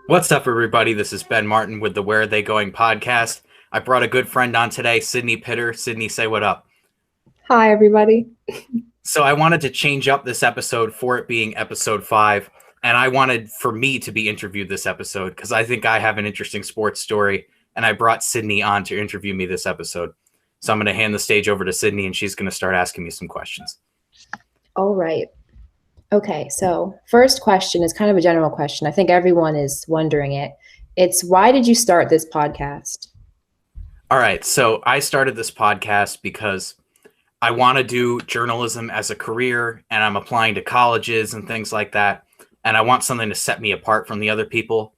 What's up, everybody? This is Ben Martin with the Where Are They Going podcast. I brought a good friend on today, Sydney Pitter. Sydney, say what up. Hi, everybody. So I wanted to change up this episode for it being episode 5, and I wanted for me to be interviewed this episode because I think I have an interesting sports story, and I brought Sydney on to interview me this episode. So I'm going to hand the stage over to Sydney, and she's going to start asking me some questions. All right. Okay, so first question is kind of a general question. I think everyone is wondering it. It's why did you start this podcast? All right, so I started this podcast because I want to do journalism as a career, and I'm applying to colleges and things like that. And I want something to set me apart from the other people.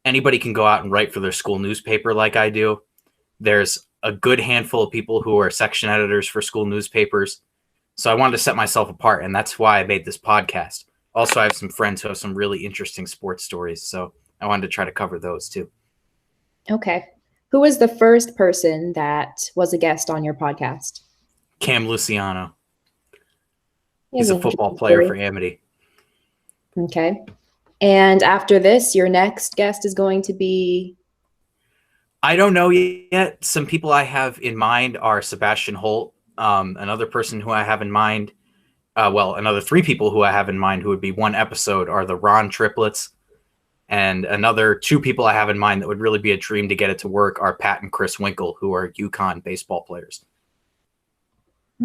Anybody can go out and write for their school newspaper like I do. There's a good handful of people who are section editors for school newspapers. So I wanted to set myself apart, and that's why I made this podcast. Also, I have some friends who have some really interesting sports stories, so I wanted to try to cover those too. Okay. Who was the first person that was a guest on your podcast? Cam Luciano. He's He's a football player for Amity. Okay. And after this, your next guest is going to be? I don't know yet. Some people I have in mind are Sebastian Holt, another person who I have in mind. Another 3 people who I have in mind who would be one episode are the Ron triplets. And another 2 people I have in mind that would really be a dream to get it to work are Pat and Chris Winkle, who are UConn baseball players.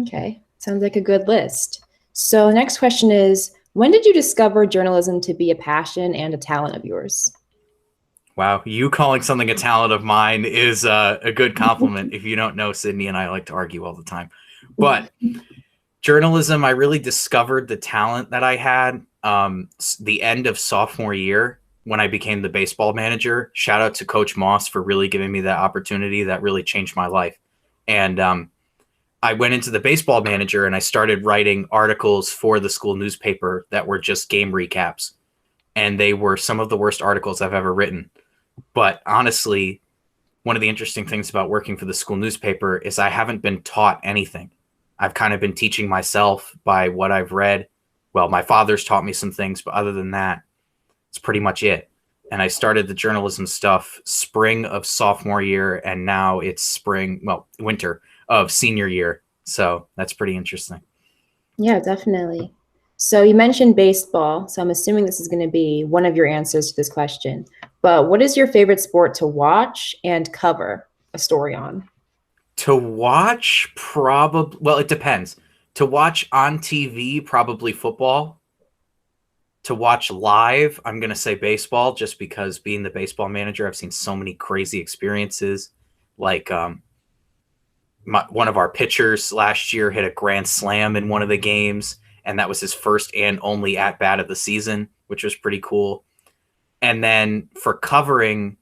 Okay. Sounds like a good list. So the next question is, when did you discover journalism to be a passion and a talent of yours? Wow, you calling something a talent of mine is a good compliment. If you don't know, Sydney and I like to argue all the time. But journalism, I really discovered the talent that I had the end of sophomore year when I became the baseball manager. Shout out to Coach Moss for really giving me that opportunity. That really changed my life. And I went into the baseball manager and I started writing articles for the school newspaper that were just game recaps. And they were some of the worst articles I've ever written. But honestly, one of the interesting things about working for the school newspaper is I haven't been taught anything. I've kind of been teaching myself by what I've read. Well, my father's taught me some things, but other than that, it's pretty much it. And I started the journalism stuff spring of sophomore year, and now it's winter of senior year. So that's pretty interesting. Yeah, definitely. So you mentioned baseball, so I'm assuming this is going to be one of your answers to this question. But what is your favorite sport to watch and cover a story on? To watch, probably, well, it depends. To watch on TV, probably football. To watch live, I'm going to say baseball, just because being the baseball manager, I've seen so many crazy experiences. Like one of our pitchers last year hit a grand slam in one of the games, and that was his first and only at-bat of the season, which was pretty cool. And then for covering,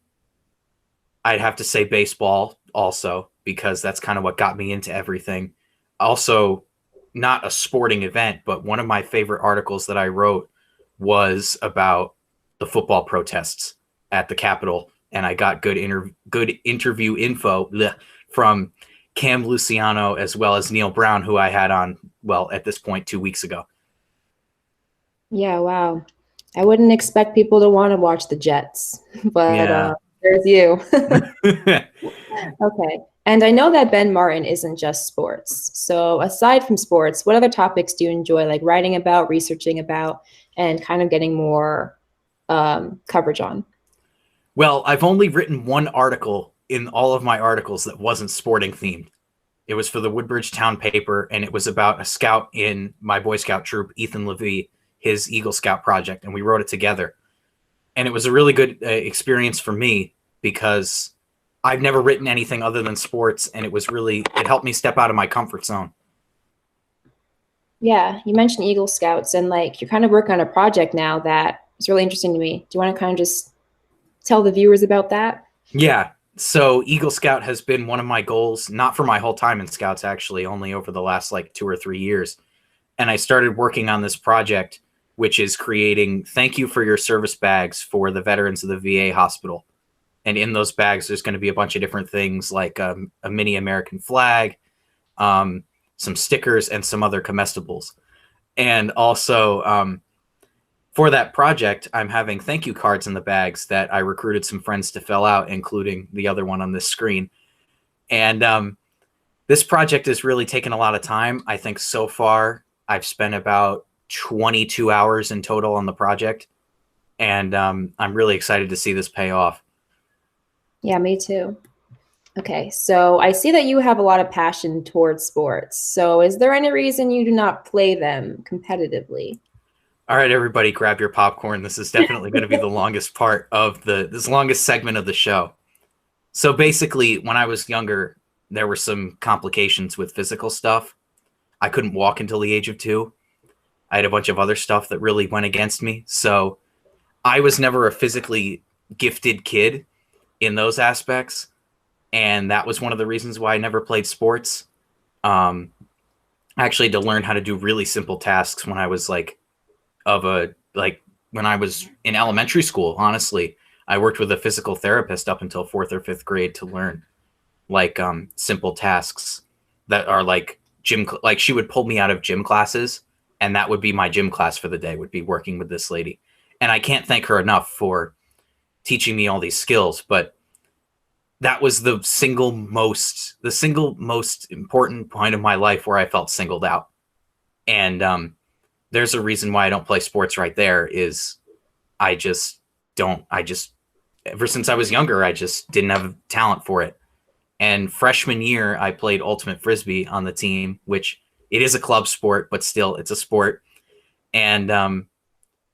I'd have to say baseball also, because that's kind of what got me into everything. Also, not a sporting event, but one of my favorite articles that I wrote was about the football protests at the Capitol, and I got good interview info from Cam Luciano as well as Neil Brown, who I had on, at this point, 2 weeks ago. Yeah, wow. I wouldn't expect people to want to watch the Jets, but Yeah. There's you. Okay. And I know that Ben Martin isn't just sports. So aside from sports, what other topics do you enjoy, like writing about, researching about, and kind of getting more coverage on? Well, I've only written one article in all of my articles that wasn't sporting themed. It was for the Woodbridge Town paper, and it was about a scout in my Boy Scout troop, Ethan Levy, his Eagle Scout project, and we wrote it together. And it was a really good experience for me because I've never written anything other than sports, and it helped me step out of my comfort zone. Yeah, you mentioned Eagle Scouts, and like you're kind of working on a project now that is really interesting to me. Do you want to kind of just tell the viewers about that? Yeah. So Eagle Scout has been one of my goals, not for my whole time in Scouts, actually, only over the last 2 or 3 years. And I started working on this project, which is creating thank you for your service bags for the veterans of the VA hospital. And in those bags, there's going to be a bunch of different things like a mini American flag, some stickers, and some other comestibles. And also for that project, I'm having thank you cards in the bags that I recruited some friends to fill out, including the other one on this screen. And this project has really taken a lot of time. I think so far I've spent about 22 hours in total on the project. And I'm really excited to see this pay off. Yeah, me too. Okay, so I see that you have a lot of passion towards sports. So is there any reason you do not play them competitively? All right, everybody, grab your popcorn. This is definitely going to be the longest part of this longest segment of the show. So basically, when I was younger, there were some complications with physical stuff. I couldn't walk until the age of 2. I had a bunch of other stuff that really went against me. So I was never a physically gifted kid in those aspects. And that was one of the reasons why I never played sports. Actually, to learn how to do really simple tasks when I was when I was in elementary school, honestly, I worked with a physical therapist up until 4th or 5th grade to learn simple tasks that are like gym. Like she would pull me out of gym classes, and that would be my gym class for the day, would be working with this lady. And I can't thank her enough for teaching me all these skills, but that was the single most important point of my life where I felt singled out. And there's a reason why I don't play sports right there is I just ever since I was younger, I just didn't have talent for it. And freshman year, I played ultimate frisbee on the team, which it is a club sport, but still it's a sport. And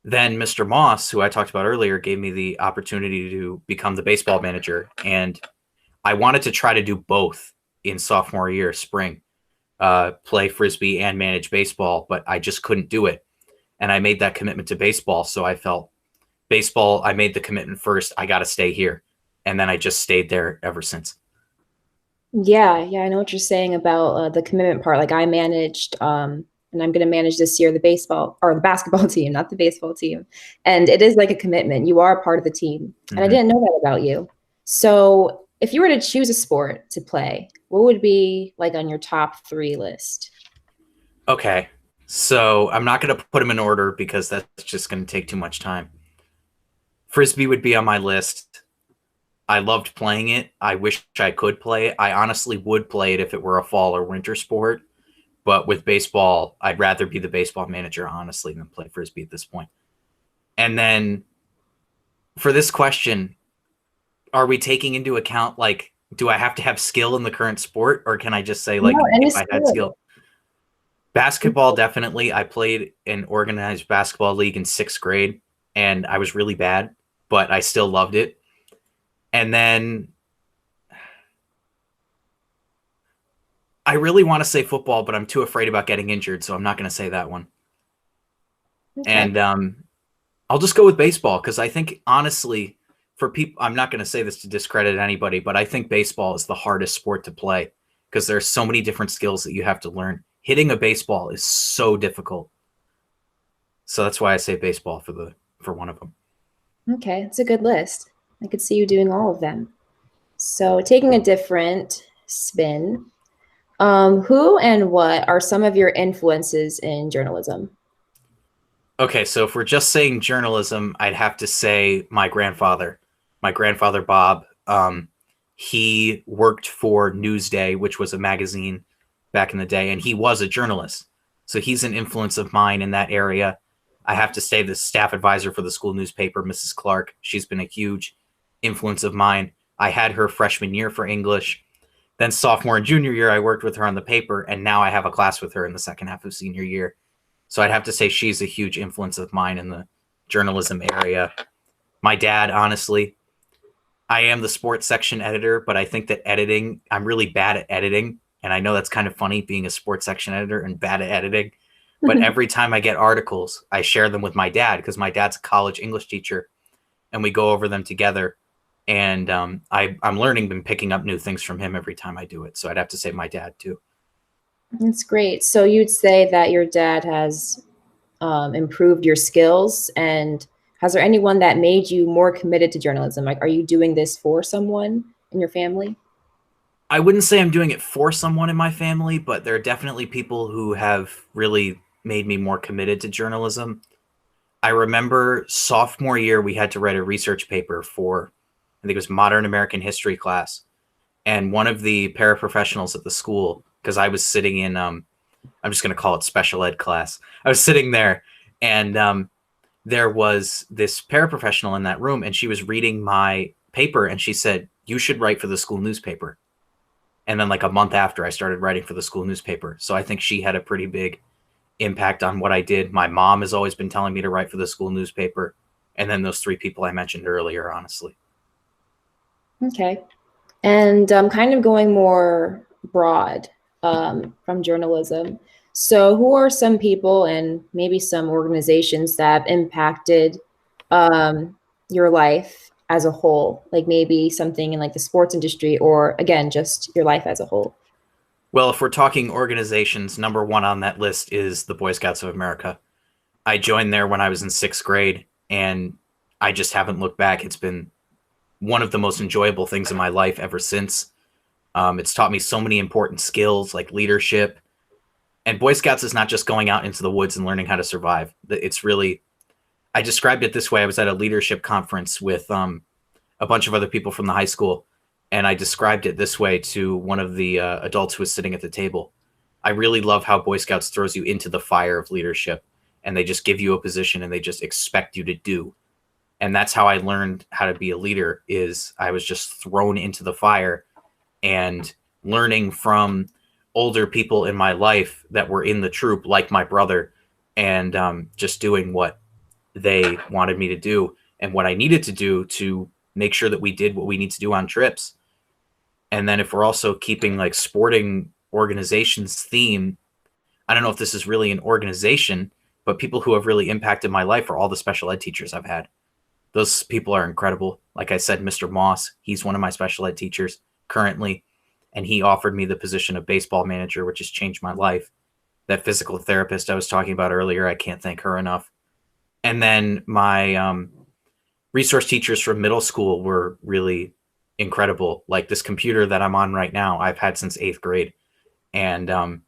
then Mr. Moss, who I talked about earlier, gave me the opportunity to become the baseball manager. And I wanted to try to do both in sophomore year, spring, play frisbee and manage baseball, but I just couldn't do it. And I made that commitment to baseball. So I felt baseball, I made the commitment first. I got to stay here. And then I just stayed there ever since. Yeah, I know what you're saying about the commitment part. Like I managed, and I'm going to manage this year the baseball or the basketball team, not the baseball team. And it is like a commitment. You are a part of the team. And I didn't know that about you. So if you were to choose a sport to play, what would be like on your top 3 list? Okay. So I'm not going to put them in order because that's just going to take too much time. Frisbee would be on my list. I loved playing it. I wish I could play it. I honestly would play it if it were a fall or winter sport. But with baseball, I'd rather be the baseball manager, honestly, than play frisbee at this point. And then for this question, are we taking into account, like, do I have to have skill in the current sport? Or can I just say, like, No, if I had skill? Basketball, definitely. I played an organized basketball league in 6th grade, and I was really bad, but I still loved it. And then I really want to say football, but I'm too afraid about getting injured, so I'm not going to say that one. Okay. And I'll just go with baseball because I think, honestly, for people, I'm not going to say this to discredit anybody, but I think baseball is the hardest sport to play because there's so many different skills that you have to learn. Hitting a baseball is so difficult. So that's why I say baseball for one of them. Okay, it's a good list. I could see you doing all of them. So taking a different spin, who and what are some of your influences in journalism? Okay, so if we're just saying journalism, I'd have to say my grandfather Bob. He worked for Newsday, which was a magazine back in the day, and he was a journalist. So he's an influence of mine in that area. I have to say the staff advisor for the school newspaper, Mrs. Clark, she's been a huge influence of mine. I had her freshman year for English. Then sophomore and junior year, I worked with her on the paper, and now I have a class with her in the second half of senior year. So I'd have to say she's a huge influence of mine in the journalism area. My dad, honestly, I am the sports section editor, but I think that I'm really bad at editing. And I know that's kind of funny being a sports section editor and bad at editing. But every time I get articles, I share them with my dad because my dad's a college English teacher and we go over them together. And I'm learning and picking up new things from him every time I do it. So I'd have to say my dad too. That's great. So you'd say that your dad has improved your skills, and has there anyone that made you more committed to journalism? Like, are you doing this for someone in your family? I wouldn't say I'm doing it for someone in my family, but there are definitely people who have really made me more committed to journalism. I remember sophomore year, we had to write a research paper for, I think it was modern American history class. And one of the paraprofessionals at the school, because I was sitting in, I'm just going to call it special ed class. I was sitting there, and there was this paraprofessional in that room, and she was reading my paper, and she said, "You should write for the school newspaper." And then like a month after, I started writing for the school newspaper. So I think she had a pretty big impact on what I did. My mom has always been telling me to write for the school newspaper. And then those three people I mentioned earlier, honestly. Okay. And kind of going more broad from journalism. So who are some people and maybe some organizations that have impacted your life as a whole? Like maybe something in like the sports industry, or again, just your life as a whole? Well, if we're talking organizations, number one on that list is the Boy Scouts of America. I joined there when I was in 6th grade, and I just haven't looked back. It's been one of the most enjoyable things in my life ever since. It's taught me so many important skills like leadership. And Boy Scouts is not just going out into the woods and learning how to survive. It's really, I described it this way. I was at a leadership conference with a bunch of other people from the high school, and I described it this way to one of the adults who was sitting at the table. I really love how Boy Scouts throws you into the fire of leadership, and they just give you a position and they just expect you to do. And that's how I learned how to be a leader. Is I was just thrown into the fire and learning from older people in my life that were in the troop, like my brother, and just doing what they wanted me to do and what I needed to do to make sure that we did what we need to do on trips. And then if we're also keeping like sporting organizations theme, I don't know if this is really an organization, but people who have really impacted my life are all the special ed teachers I've had. Those people are incredible. Like I said, Mr. Moss, he's one of my special ed teachers currently, and he offered me the position of baseball manager, which has changed my life. That physical therapist I was talking about earlier, I can't thank her enough. And then my resource teachers from middle school were really incredible. Like this computer that I'm on right now, I've had since 8th grade. And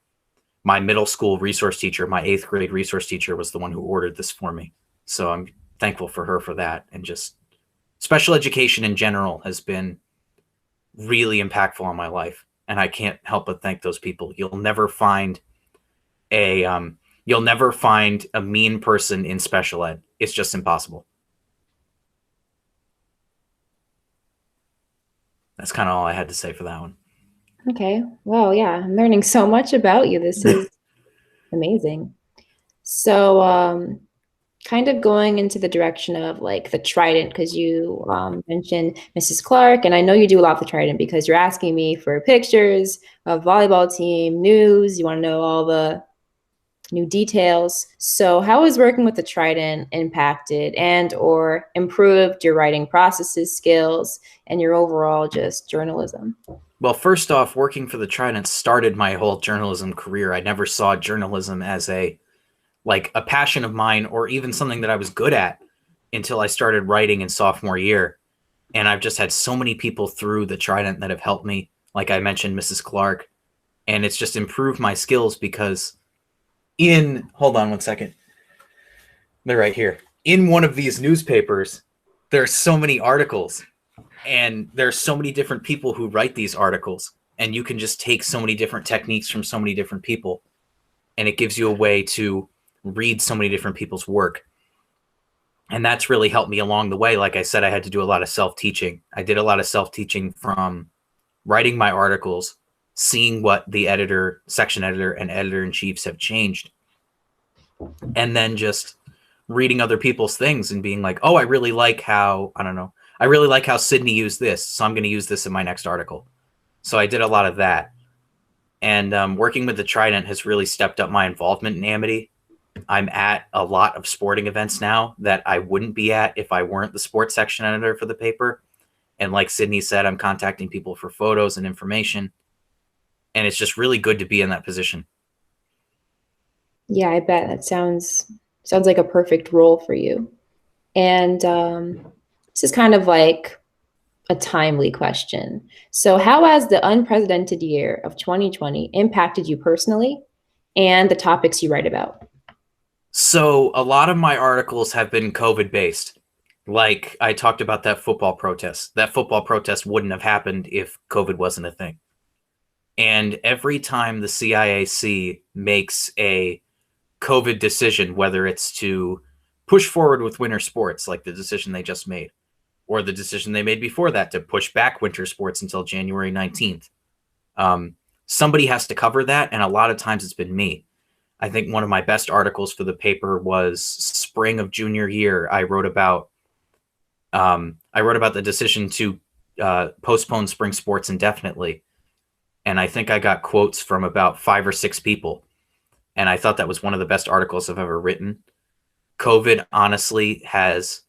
my middle school resource teacher, my 8th grade resource teacher, was the one who ordered this for me. So I'm thankful for her for that. And just special education in general has been really impactful on my life. And I can't help but thank those people. You'll never find a mean person in special ed. It's just impossible. That's kind of all I had to say for that one. Okay. Well, yeah, I'm learning so much about you. This is amazing. So, kind of going into the direction of like the Trident, because you mentioned Mrs. Clark, and I know you do a lot of the Trident because you're asking me for pictures of volleyball team news. You want to know all the new details. So how has working with the Trident impacted and or improved your writing processes, skills, and your overall just journalism? Well, first off, working for the Trident started my whole journalism career. I never saw journalism as a passion of mine or even something that I was good at until I started writing in sophomore year. And I've just had so many people through the Trident that have helped me. Like I mentioned, Mrs. Clark. And it's just improved my skills because hold on one second. They're right here. In one of these newspapers, there's so many articles and there's so many different people who write these articles. And you can just take so many different techniques from so many different people. And it gives you a way to read so many different people's work. And that's really helped me along the way. Like I said, I had to do a lot of self-teaching. I did a lot of self-teaching from writing my articles, seeing what the editor, section editor, and editor-in-chiefs have changed. And then just reading other people's things and being like, oh, I really like how Sydney used this. So I'm going to use this in my next article. So I did a lot of that. And working with the Trident has really stepped up my involvement in Amity. I'm at a lot of sporting events now that I wouldn't be at if I weren't the sports section editor for the paper. And like Sydney said, I'm contacting people for photos and information. And it's just really good to be in that position. Yeah, I bet that sounds like a perfect role for you. And this is kind of like a timely question. So how has the unprecedented year of 2020 impacted you personally and the topics you write about? So a lot of my articles have been COVID based. Like I talked about that football protest. That football protest wouldn't have happened if COVID wasn't a thing. And every time the CIAC makes a COVID decision, whether it's to push forward with winter sports, like the decision they just made, or the decision they made before that to push back winter sports until January 19th, somebody has to cover that. And a lot of times it's been me. I think one of my best articles for the paper was spring of junior year. I wrote about the decision to postpone spring sports indefinitely. And I think I got quotes from about 5 or 6 people. And I thought that was one of the best articles I've ever written. COVID honestly has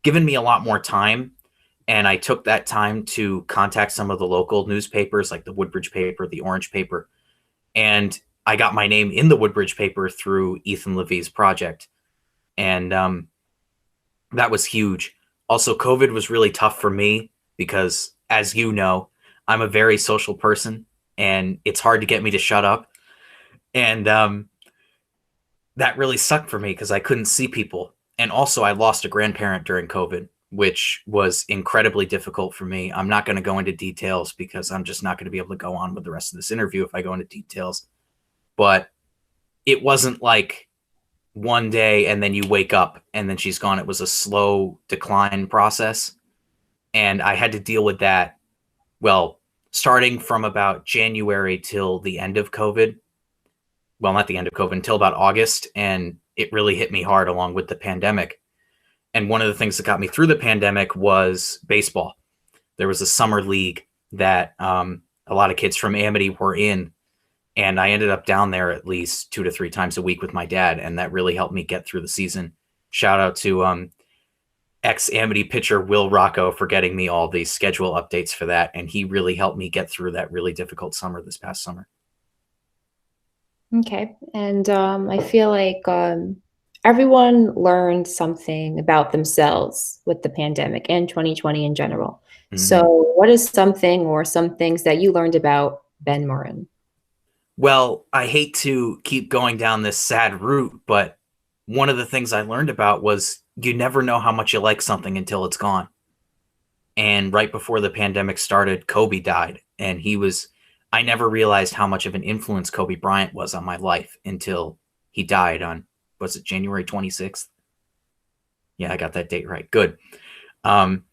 given me a lot more time. And I took that time to contact some of the local newspapers like the Woodbridge paper, the Orange paper. And I got my name in the Woodbridge paper through Ethan Levy's project. And that was huge. Also, COVID was really tough for me because, as you know, I'm a very social person and it's hard to get me to shut up. And that really sucked for me because I couldn't see people. And also, I lost a grandparent during COVID, which was incredibly difficult for me. I'm not going to go into details because I'm just not going to be able to go on with the rest of this interview if I go into details. But it wasn't like one day and then you wake up and then she's gone. It was a slow decline process. And I had to deal with that, well, starting from about January till the end of COVID. Well, not the end of COVID, until about August. And it really hit me hard along with the pandemic. And one of the things that got me through the pandemic was baseball. There was a summer league that a lot of kids from Amity were in. And I ended up down there at least 2 to 3 times a week with my dad. And that really helped me get through the season. Shout out to ex-Amity pitcher Will Rocco for getting me all the schedule updates for that. And he really helped me get through that really difficult summer this past summer. Okay. And I feel like everyone learned something about themselves with the pandemic and 2020 in general. Mm-hmm. So what is something or some things that you learned about Ben Morin? Well, I hate to keep going down this sad route, but one of the things I learned about was you never know how much you like something until it's gone. And right before the pandemic started, Kobe died. And I never realized how much of an influence Kobe Bryant was on my life until he died on, was it January 26th? Yeah, I got that date right. Good. And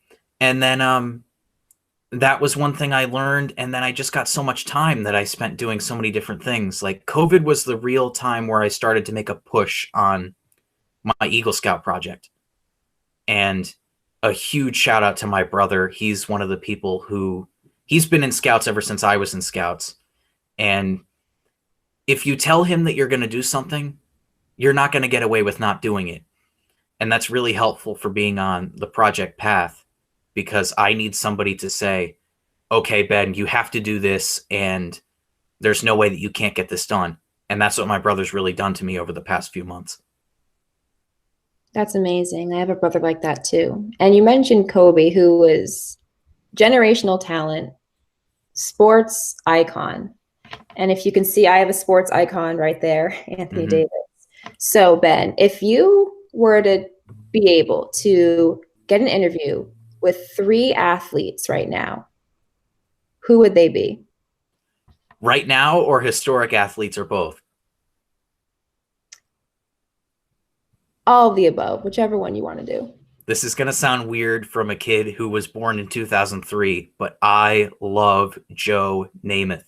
then that was one thing I learned. And then I just got so much time that I spent doing so many different things. Like COVID was the real time where I started to make a push on my Eagle Scout project. And a huge shout out to my brother. He's one of the people he's been in Scouts ever since I was in Scouts. And if you tell him that you're going to do something, you're not going to get away with not doing it. And that's really helpful for being on the project path, because I need somebody to say, okay, Ben, you have to do this, and there's no way that you can't get this done. And that's what my brother's really done to me over the past few months. That's amazing. I have a brother like that too. And you mentioned Kobe, who was generational talent, sports icon. And if you can see, I have a sports icon right there, Anthony Mm-hmm. Davis. So Ben, if you were to be able to get an interview with 3 athletes right now, who would they be? Right now, or historic athletes, or both? All of the above, whichever one you want to do. This is going to sound weird from a kid who was born in 2003, but I love Joe Namath.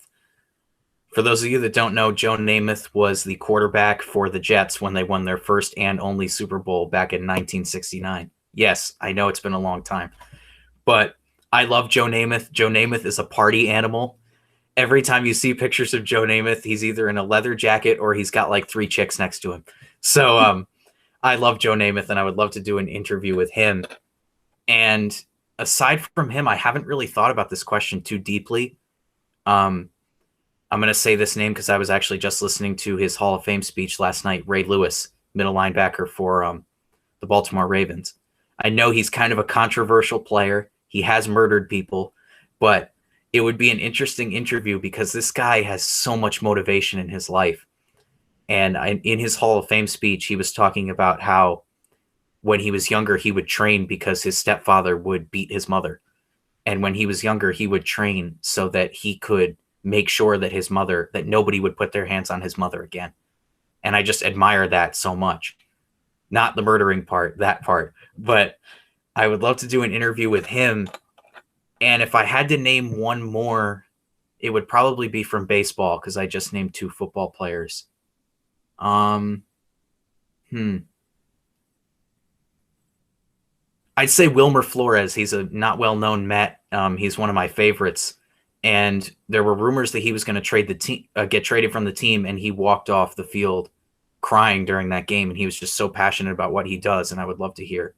For those of you that don't know, Joe Namath was the quarterback for the Jets when they won their first and only Super Bowl back in 1969. Yes, I know it's been a long time, but I love Joe Namath. Joe Namath is a party animal. Every time you see pictures of Joe Namath, he's either in a leather jacket or he's got like 3 chicks next to him. So I love Joe Namath, and I would love to do an interview with him. And aside from him, I haven't really thought about this question too deeply. I'm going to say this name because I was actually just listening to his Hall of Fame speech last night. Ray Lewis, middle linebacker for the Baltimore Ravens. I know he's kind of a controversial player. He has murdered people, but it would be an interesting interview because this guy has so much motivation in his life. And in his Hall of Fame speech, he was talking about how when he was younger, he would train because his stepfather would beat his mother. And when he was younger, he would train so that he could make sure that that nobody would put their hands on his mother again. And I just admire that so much. Not the murdering part, that part. But I would love to do an interview with him. And if I had to name one more, it would probably be from baseball, because I just named 2 football players. I'd say Wilmer Flores. He's a not well-known Met. He's one of my favorites. And there were rumors that he was going to get traded from the team, and he walked off the field crying during that game. And he was just so passionate about what he does, and I would love to hear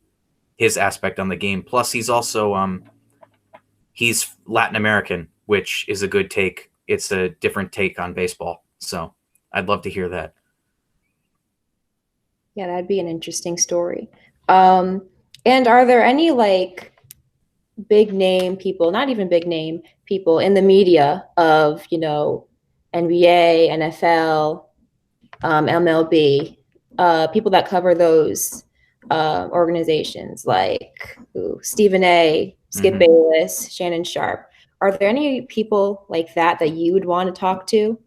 his aspect on the game. Plus, he's also he's Latin American, which is a good take. It's a different take on baseball, so I'd love to hear that. Yeah, that'd be an interesting story. And are there any like big name people, not even big name people in the media of, NBA, NFL, MLB, people that cover those organizations like Stephen A, Skip Bayless, Shannon Sharp? Are there any people like that you would want to talk to?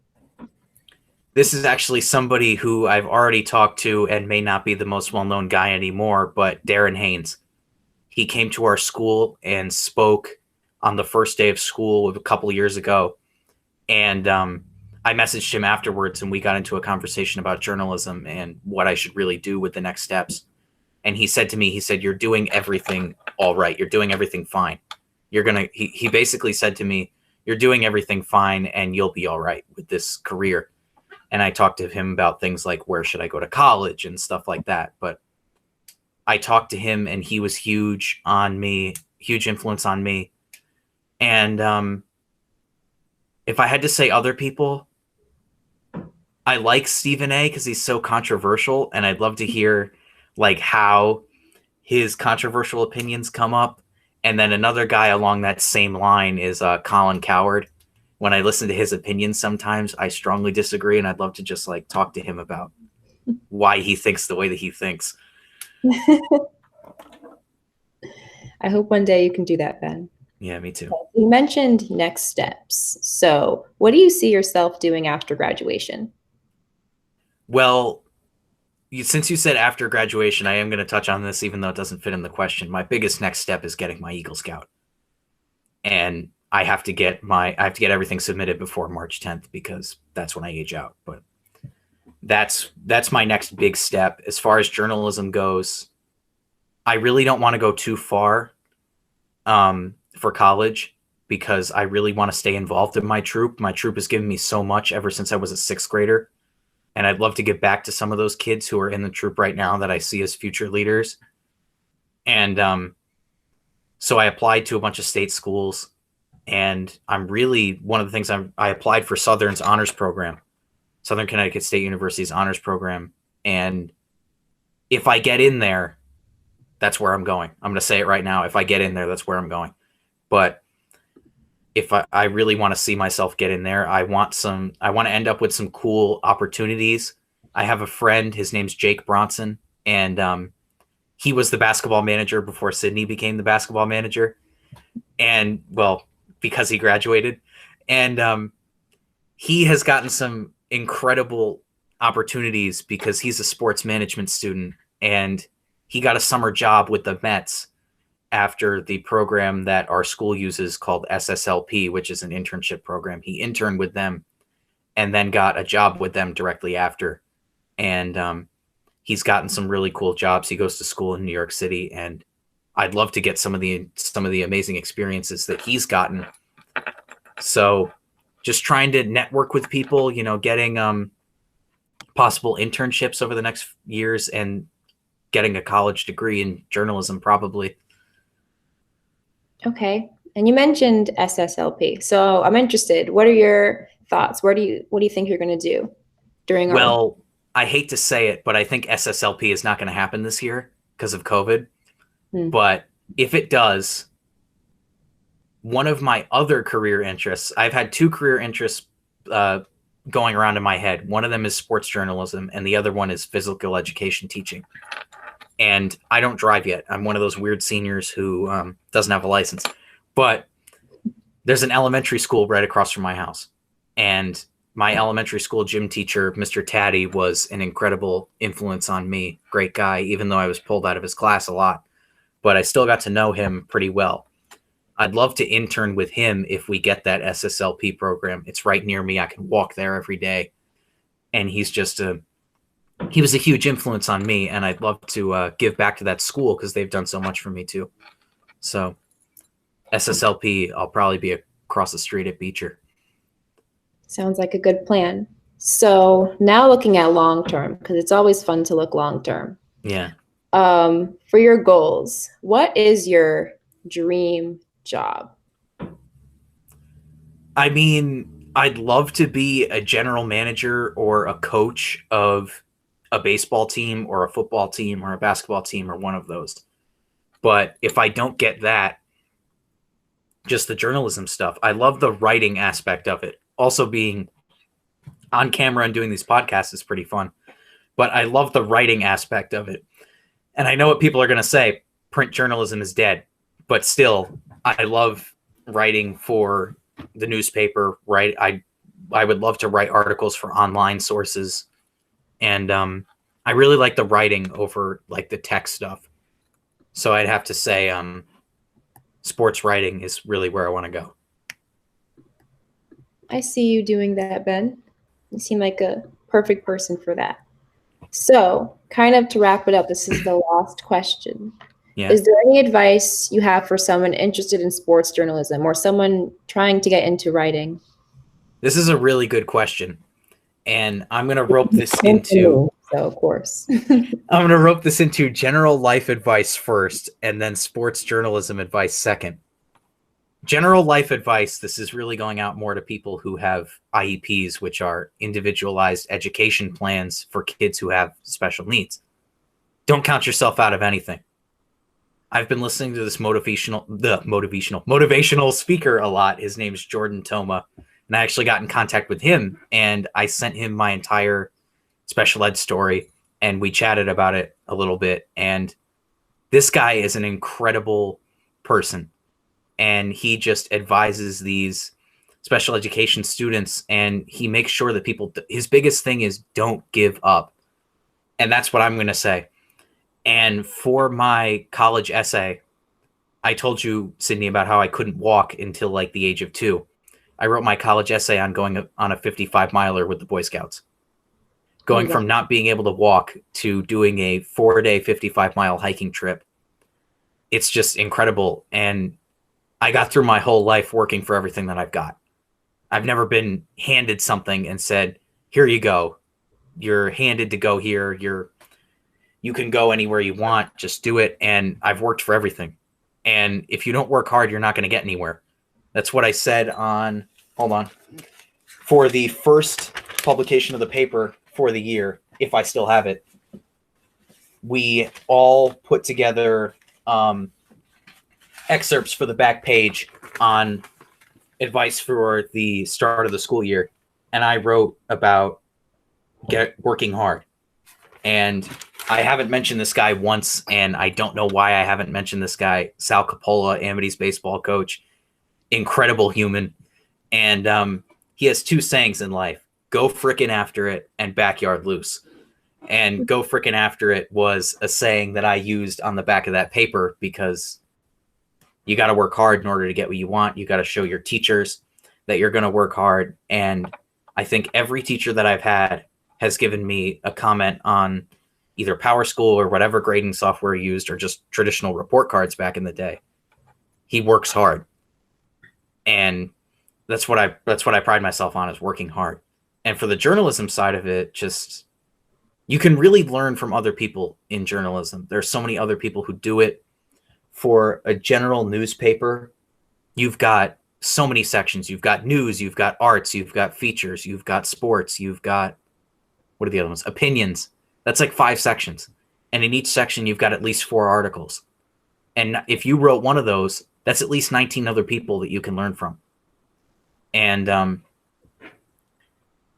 This is actually somebody who I've already talked to and may not be the most well-known guy anymore, but Darren Haynes. He came to our school and spoke on the first day of school a couple of years ago. And I messaged him afterwards, and we got into a conversation about journalism and what I should really do with the next steps. And he said to me, you're doing everything all right. You're doing everything fine. He basically said to me, you're doing everything fine and you'll be all right with this career. And I talked to him about things like where should I go to college and stuff like that. But I talked to him, and he was huge influence on me. And if I had to say other people, I like Stephen A because he's so controversial, and I'd love to hear how his controversial opinions come up. And then another guy along that same line is Colin Cowherd. When I listen to his opinions, sometimes I strongly disagree, and I'd love to just talk to him about why he thinks the way that he thinks. I hope one day you can do that, Ben. Yeah, me too. You mentioned next steps. So what do you see yourself doing after graduation? Well, since you said after graduation, I am going to touch on this, even though it doesn't fit in the question. My biggest next step is getting my Eagle Scout. And I have to get everything submitted before March 10th, because that's when I age out. But that's my next big step. As far as journalism goes, I really don't want to go too far for college, because I really want to stay involved in my troop. My troop has given me so much ever since I was a 6th grader. And I'd love to get back to some of those kids who are in the troop right now that I see as future leaders. And so I applied to a bunch of state schools. And one of the things I applied for Southern's honors program, Southern Connecticut State University's honors program. And if I get in there, that's where I'm going. I'm going to say it right now. If I get in there, that's where I'm going. But if I really want to see myself get in there, I want to end up with some cool opportunities. I have a friend, his name's Jake Bronson, and he was the basketball manager before Sydney became the basketball manager. And because he graduated, and he has gotten some incredible opportunities because he's a sports management student, and he got a summer job with the Mets after the program that our school uses called SSLP, which is an internship program. He interned with them and then got a job with them directly after. And he's gotten some really cool jobs. He goes to school in New York City, and I'd love to get some of the amazing experiences that he's gotten. So just trying to network with people, getting possible internships over the next years, and getting a college degree in journalism, probably. Okay. And you mentioned SSLP. So I'm interested. What are your thoughts? What do you think you're going to do during I hate to say it, but I think SSLP is not going to happen this year because of COVID. But if it does, one of my other career interests, I've had 2 career interests going around in my head. One of them is sports journalism, and the other one is physical education teaching. And I don't drive yet. I'm one of those weird seniors who doesn't have a license. But there's an elementary school right across from my house. And my elementary school gym teacher, Mr. Taddy, was an incredible influence on me. Great guy, even though I was pulled out of his class a lot. But I still got to know him pretty well. I'd love to intern with him if we get that SSLP program. It's right near me. I can walk there every day. And he was a huge influence on me, and I'd love to give back to that school because they've done so much for me too. So SSLP, I'll probably be across the street at Beecher. Sounds like a good plan. So now looking at long term, because it's always fun to look long term. Yeah. For your goals, what is your dream job? I mean, I'd love to be a general manager or a coach of a baseball team or a football team or a basketball team or one of those. But if I don't get that, just the journalism stuff. I love the writing aspect of it. Also being on camera and doing these podcasts is pretty fun. But I love the writing aspect of it. And I know what people are going to say, print journalism is dead. But still, I love writing for the newspaper, right? I would love to write articles for online sources. And I really like the writing over like the tech stuff. So I'd have to say sports writing is really where I want to go. I see you doing that, Ben. You seem like a perfect person for that. So, kind of to wrap it up, this is the last question. Yeah. Is there any advice you have for someone interested in sports journalism or someone trying to get into writing? This is a really good question. And I'm going to rope this into... So, of course. I'm going to rope this into general life advice first and then sports journalism advice second. General life advice, this is really going out more to people who have IEPs, which are individualized education plans for kids who have special needs. Don't count yourself out of anything. I've been listening to this motivational speaker a lot. His name is Jordan Toma. And I actually got in contact with him and I sent him my entire special ed story and we chatted about it a little bit. And this guy is an incredible person. And he just advises these special education students and he makes sure that his biggest thing is don't give up. And that's what I'm going to say. And for my college essay, I told you, Sydney, about how I couldn't walk until like the age of 2. I wrote my college essay on going on a 55 miler with the Boy Scouts, going from not being able to walk to doing a 4-day 55-mile hiking trip. It's just incredible. And I got through my whole life working for everything that I've got. I've never been handed something and said, here you go. You're handed to go here. You can go anywhere you want. Just do it. And I've worked for everything. And if you don't work hard, you're not going to get anywhere. That's what I said for the first publication of the paper for the year, if I still have it. We all put together excerpts for the back page on advice for the start of the school year. And I wrote about working hard. And I haven't mentioned this guy once, and I don't know why I haven't mentioned this guy, Sal Coppola, Amity's baseball coach. Incredible human. And he has 2 sayings in life: go frickin' after it and backyard loose. And go frickin' after it was a saying that I used on the back of that paper because you got to work hard in order to get what you want. You got to show your teachers that you're going to work hard. And I think every teacher that I've had has given me a comment on either PowerSchool or whatever grading software used, or just traditional report cards back in the day. He works hard. And that's what I pride myself on, is working hard. And for the journalism side of it, just, you can really learn from other people in journalism. There's so many other people who do it. For a general newspaper, you've got so many sections. You've got news, you've got arts, you've got features, you've got sports, you've got, what are the other ones? Opinions. That's like 5 sections. And in each section, you've got at least 4 articles. And if you wrote one of those, that's at least 19 other people that you can learn from. And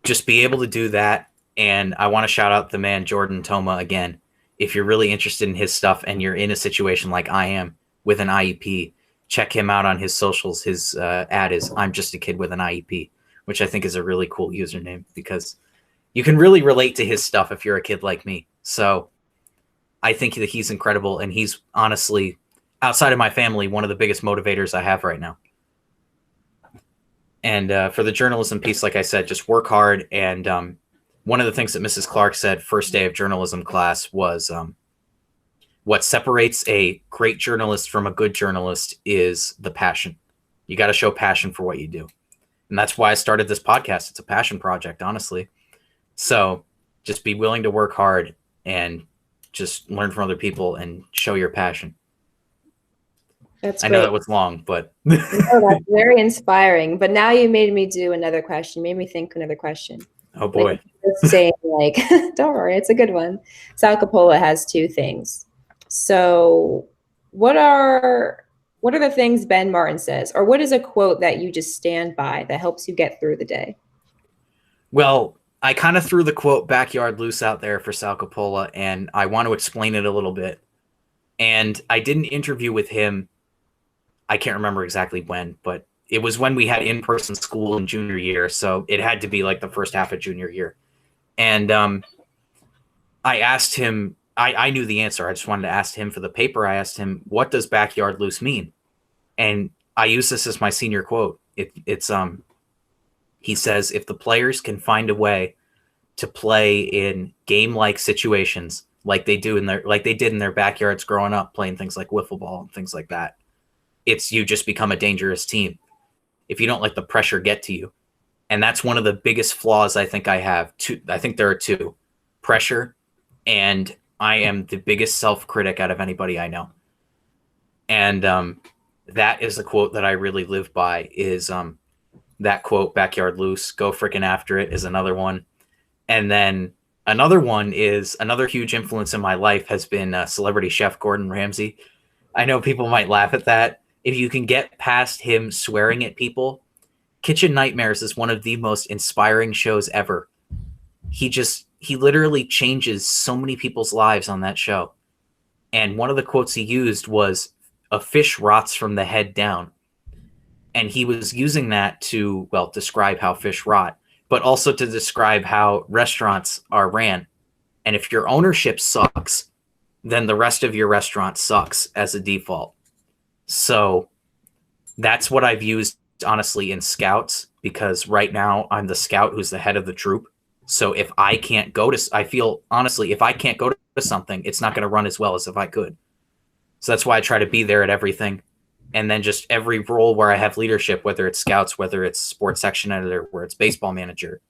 just be able to do that. And I want to shout out the man, Jordan Toma, again. If you're really interested in his stuff and you're in a situation like I am with an IEP, check him out on his socials. His ad is "I'm just a kid with an IEP," which I think is a really cool username because you can really relate to his stuff if you're a kid like me. So I think that he's incredible, and he's honestly, outside of my family, one of the biggest motivators I have right now. And for the journalism piece, like I said, just work hard. And one of the things that Mrs. Clark said first day of journalism class was what separates a great journalist from a good journalist is the passion. You got to show passion for what you do. And that's why I started this podcast. It's a passion project, honestly. So just be willing to work hard and just learn from other people and show your passion. That's I great. know that was long, but No, that's very inspiring. But now you made me do another question. Made me think another question. oh boy. Like, just saying, like, don't worry, it's a good one. Sal Coppola has two things. So, what are the things Ben Martin says, or what is a quote that you just stand by that helps you get through the day? Well, I kind of threw the quote "backyard loose" out there for Sal Coppola, and I want to explain it a little bit. And I did an interview with him. I can't remember exactly when, but it was when we had in-person school in junior year. So it had to be like the first half of junior year. And I asked him, I knew the answer. I just wanted to ask him for the paper. I asked him, what does backyard loose mean? And I use this as my senior quote. It's he says, if the players can find a way to play in game-like situations like they did in their backyards growing up, playing things like wiffle ball and things like that, you just become a dangerous team if you don't let the pressure get to you. And that's one of the biggest flaws I think I have. I think there are two: pressure, and I am the biggest self-critic out of anybody I know. And that is a quote that I really live by, is that quote, "Backyard loose, go freaking after it," is another one. And then another one is, another huge influence in my life has been celebrity chef Gordon Ramsay. I know people might laugh at that. If you can get past him swearing at people, Kitchen Nightmares is one of the most inspiring shows ever. He literally changes so many people's lives on that show. And one of the quotes he used was, "A fish rots from the head down." And he was using that to, well, describe how fish rot, but also to describe how restaurants are ran. And if your ownership sucks, then the rest of your restaurant sucks as a default. So that's what I've used, honestly, in scouts, because right now I'm the scout who's the head of the troop. So if I can't go to, I feel, honestly, if I can't go to something, it's not going to run as well as if I could. So that's why I try to be there at everything. And then just every role where I have leadership, whether it's scouts, whether it's sports section editor, where it's baseball manager,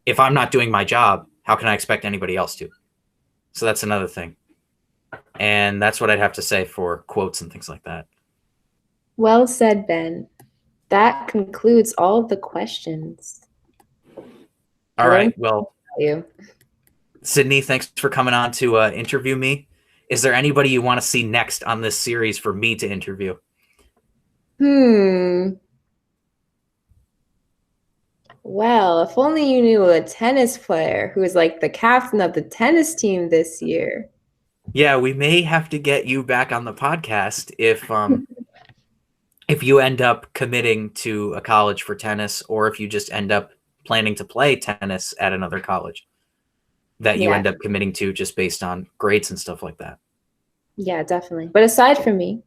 if I'm not doing my job, how can I expect anybody else to? So that's another thing. And that's what I'd have to say for quotes and things like that. Well said, Ben. That concludes all of the questions. All right. Well, you. Sydney, thanks for coming on to interview me. Is there anybody you want to see next on this series for me to interview? Well, if only you knew a tennis player who is like the captain of the tennis team this year. Yeah, we may have to get you back on the podcast if you end up committing to a college for tennis, or if you just end up planning to play tennis at another college that you end up committing to just based on grades and stuff like that. Yeah, definitely. But aside from me,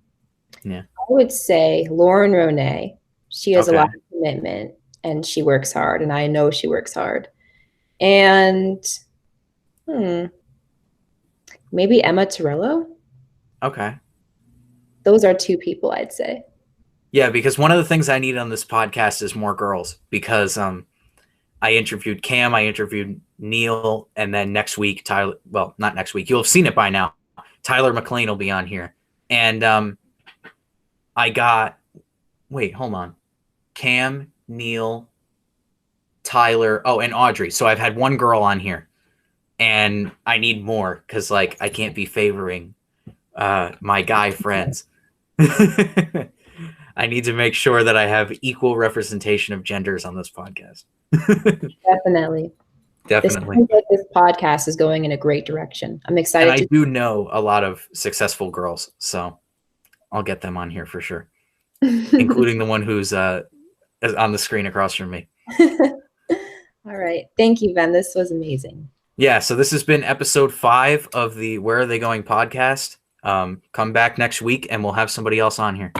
I would say Lauren Ronay. She has a lot of commitment and she works hard, and I know she works hard. And maybe Emma Torello. Okay. Those are two people I'd say. Yeah, because one of the things I need on this podcast is more girls, because I interviewed Cam, I interviewed Neil, and then next week, Tyler, well, not next week, you'll have seen it by now, Tyler McLean will be on here. And I got, wait, hold on. Cam, Neil, Tyler, and Audrey. So I've had one girl on here, and I need more, because, like, I can't be favoring my guy friends. I need to make sure that I have equal representation of genders on this podcast. Definitely. Definitely. This podcast is going in a great direction. I'm And excited I do know a lot of successful girls, so I'll get them on here for sure, including the one who's on the screen across from me. All right. Thank you, Ben. This was amazing. Yeah, so this has been episode 5 of the Where Are They Going podcast. Come back next week and we'll have somebody else on here.